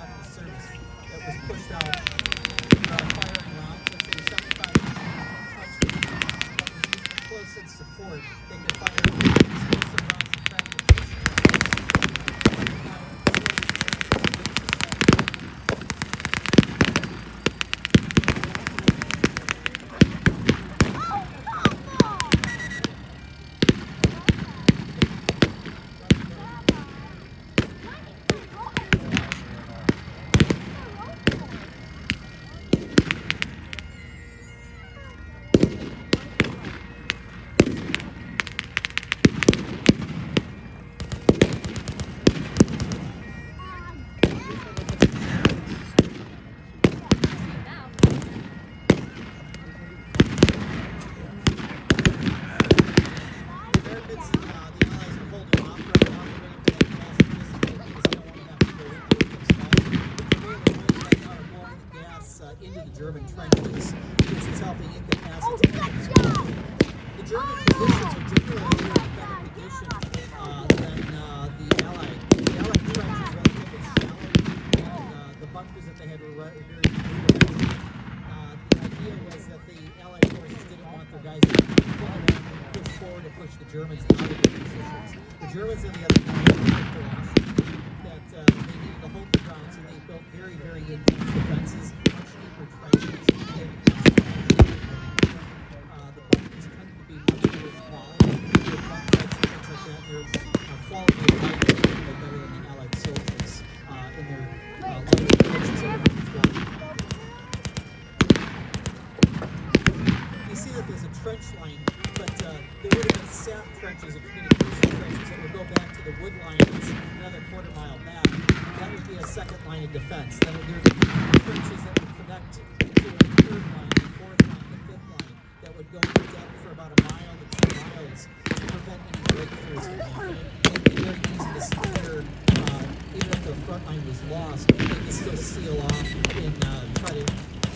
after the service that was pushed out firing rounds. Let's say 75 touch that was used for close-in support. They could fire explosive rounds and into the German trenches, which is helping incapacitate them. The German positions are generally in a better condition than the Allied. The Allied trench is relatively shallow, and the bunkers that they had were very good. The idea was that the Allied forces didn't want their guys to push forward and push the Germans out of their positions. The Germans, on the other hand, were that they needed to hold the ground, so they built very, very intense defenses. The bunkers tended to be much more quality. The bunk beds and things like that, their quality of life was better than the Allied soldiers in their lighter trenches that were performed. You see that there's a trench line, but there would have been sap trenches and communication trenches that would go back to the wood line another quarter-mile back. That would be a second line of defense. Then there would be trenches that would connect to a third line, the fourth line, the fifth line, that would go into depth for about a mile to 2 miles to prevent any breakthroughs from happening. It would be very easy to secure, even if the front line was lost, they could still seal off and try to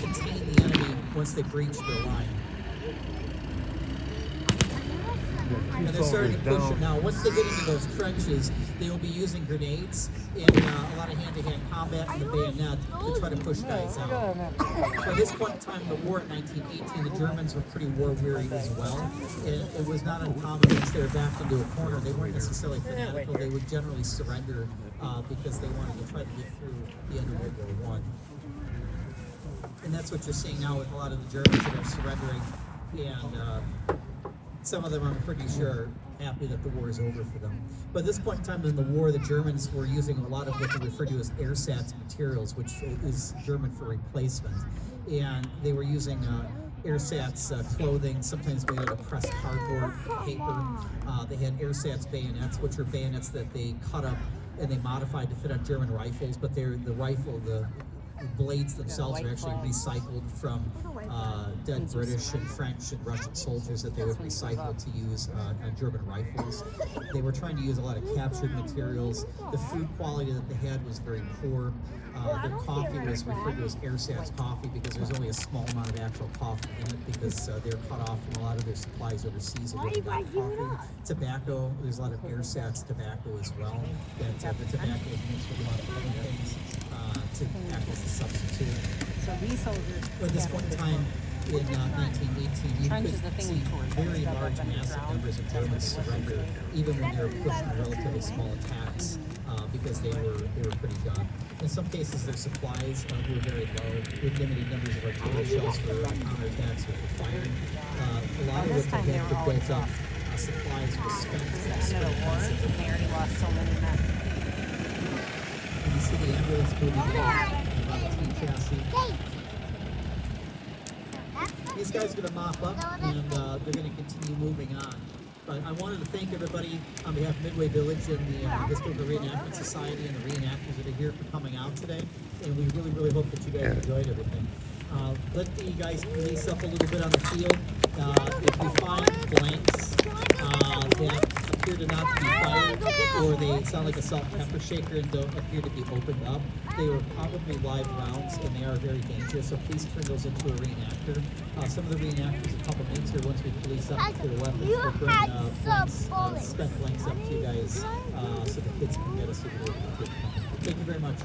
contain the enemy once they breached their line. And they're starting to push it now. Once they get into those trenches, they will be using grenades and a lot of hand-to-hand combat and the bayonet to try to push guys out. By this point in time in the war in 1918, the Germans were pretty war-weary as well. And it was not uncommon once they were backed into a corner. They weren't necessarily fanatical. They would generally surrender because they wanted to try to get through the end of World War I. And that's what you're seeing now with a lot of the Germans that are surrendering. And some of them, I'm pretty sure, happy that the war is over for them. But at this point in time in the war, the Germans were using a lot of what they refer to as ersatz materials, which is German for replacement. And they were using ersatz clothing, sometimes made out of pressed cardboard, paper. They had ersatz bayonets, which are bayonets that they cut up and they modified to fit on German rifles, but the blades themselves are actually recycled from dead British and French and Russian soldiers that they would recycle to use on German rifles. They were trying to use a lot of captured materials. The food quality that they had was very poor. Their coffee was referred to as ersatz coffee because there's only a small amount of actual coffee in it because they were cut off from a lot of their supplies overseas and they got coffee. Tobacco, there's a lot of ersatz tobacco as well. That the tobacco is mixed with a lot of other things to act as a substitute. So these soldiers, at this point in time, in 1918, you could see very large, massive numbers of Germans surrender, even when they were pushing relatively small attacks, because they were pretty done. In some cases, their supplies were very low, with limited numbers of artillery shells for counterattacks or for firing. A lot of what they had to build up supplies was spent. They already lost so many men. You see the ambulance moving along about the T-chassis. These guys are going to mop up and they're going to continue moving on. But I wanted to thank everybody on behalf of Midway Village and the Historical Reenactment Society and the reenactors that are here for coming out today. And we really, really hope that you guys enjoyed everything. Let the guys police up a little bit on the field. If you find blanks that appear to not to be fired, or they sound like a salt and pepper shaker and don't appear to be opened up, they were probably live rounds and they are very dangerous, so please turn those into a reenactor. Some of the reenactors, a couple minutes here, once we police up their weapons, we'll bring spent blanks up to you guys so the kids can get us a little bit. Thank you very much.